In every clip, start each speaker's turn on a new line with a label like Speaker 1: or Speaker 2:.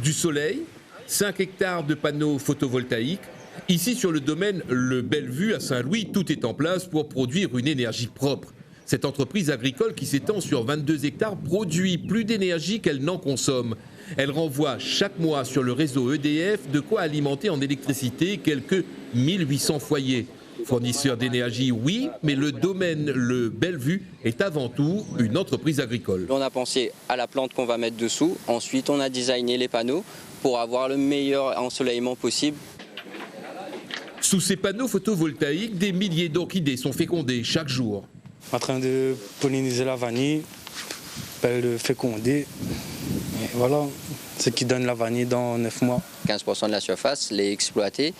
Speaker 1: Du soleil, 5 hectares de panneaux photovoltaïques. Ici, sur le domaine Le Bellevue à Saint-Louis, tout est en place pour produire une énergie propre. Cette entreprise agricole qui s'étend sur 22 hectares produit plus d'énergie qu'elle n'en consomme. Elle renvoie chaque mois sur le réseau EDF de quoi alimenter en électricité quelques 1800 foyers. Fournisseur d'énergie, oui, mais le domaine Le Bellevue est avant tout une entreprise agricole.
Speaker 2: On a pensé à la plante qu'on va mettre dessous. Ensuite, on a designé les panneaux pour avoir le meilleur ensoleillement possible.
Speaker 1: Sous ces panneaux photovoltaïques, des milliers d'orchidées sont fécondées chaque jour.
Speaker 3: En train de polliniser la vanille, elle le féconder. Et voilà, ce qui donne la vanille dans 9 mois.
Speaker 2: 15% de la surface l'est exploitée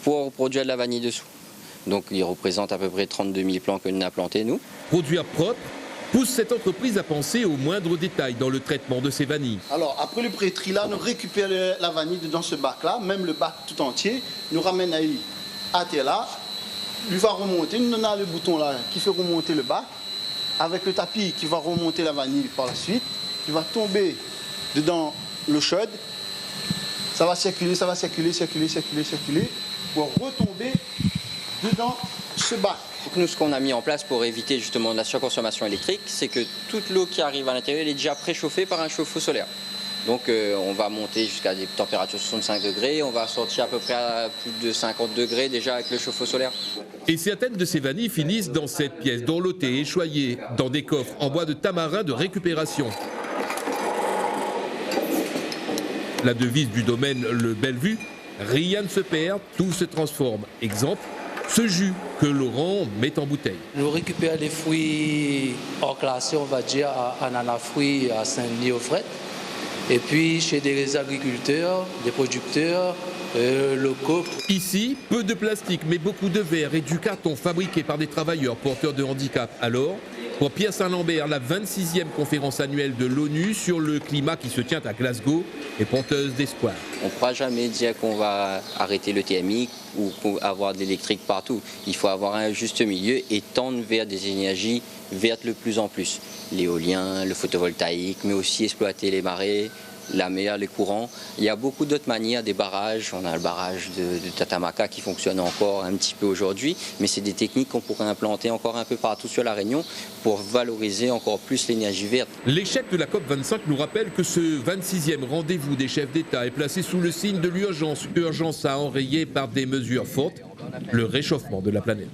Speaker 2: pour produire de la vanille dessous. Donc il représente à peu près 32 000 plants que nous avons plantés, nous.
Speaker 1: Produire propre pousse cette entreprise à penser aux moindres détails dans le traitement de ces vanilles.
Speaker 4: Alors après le pré-tri là, nous récupérons la vanille dans ce bac là, même le bac tout entier, nous ramène à terre là, lui va remonter, nous avons le bouton là qui fait remonter le bac, avec le tapis qui va remonter la vanille par la suite, qui va tomber dedans l'eau chaude, ça va circuler, pour retomber dedans ce bac.
Speaker 2: Donc nous, ce qu'on a mis en place pour éviter justement de la surconsommation électrique, c'est que toute l'eau qui arrive à l'intérieur elle est déjà préchauffée par un chauffe-eau solaire. Donc on va monter jusqu'à des températures 65 degrés, on va sortir à peu près à plus de 50 degrés déjà avec le chauffe-eau solaire.
Speaker 1: Et certaines de ces vanilles finissent dans cette pièce, dorlotées et choyées, dans des coffres en bois de tamarin de récupération. La devise du domaine Le Bellevue, rien ne se perd, tout se transforme. Exemple, ce jus que Laurent met en bouteille.
Speaker 5: Nous récupérons les fruits hors classés, on va dire, à ananas fruits à Saint-Denis au fret. Et puis chez des agriculteurs, des producteurs locaux.
Speaker 1: Ici, peu de plastique, mais beaucoup de verre et du carton fabriqué par des travailleurs porteurs de handicap. Alors, pour Pierre Saint-Lambert, la 26e conférence annuelle de l'ONU sur le climat qui se tient à Glasgow est porteuse d'espoir.
Speaker 2: On ne pourra jamais dire qu'on va arrêter le TMI ou avoir de l'électrique partout. Il faut avoir un juste milieu et tendre vers des énergies vertes le plus en plus. L'éolien, le photovoltaïque, mais aussi exploiter les marées, la mer, les courants. Il y a beaucoup d'autres manières, des barrages. On a le barrage de Tatamaka qui fonctionne encore un petit peu aujourd'hui, mais c'est des techniques qu'on pourrait implanter encore un peu partout sur la Réunion pour valoriser encore plus l'énergie verte.
Speaker 1: L'échec de la COP25 nous rappelle que ce 26e rendez-vous des chefs d'État est placé sous le signe de l'urgence. Urgence à enrayer par des mesures fortes le réchauffement de la planète.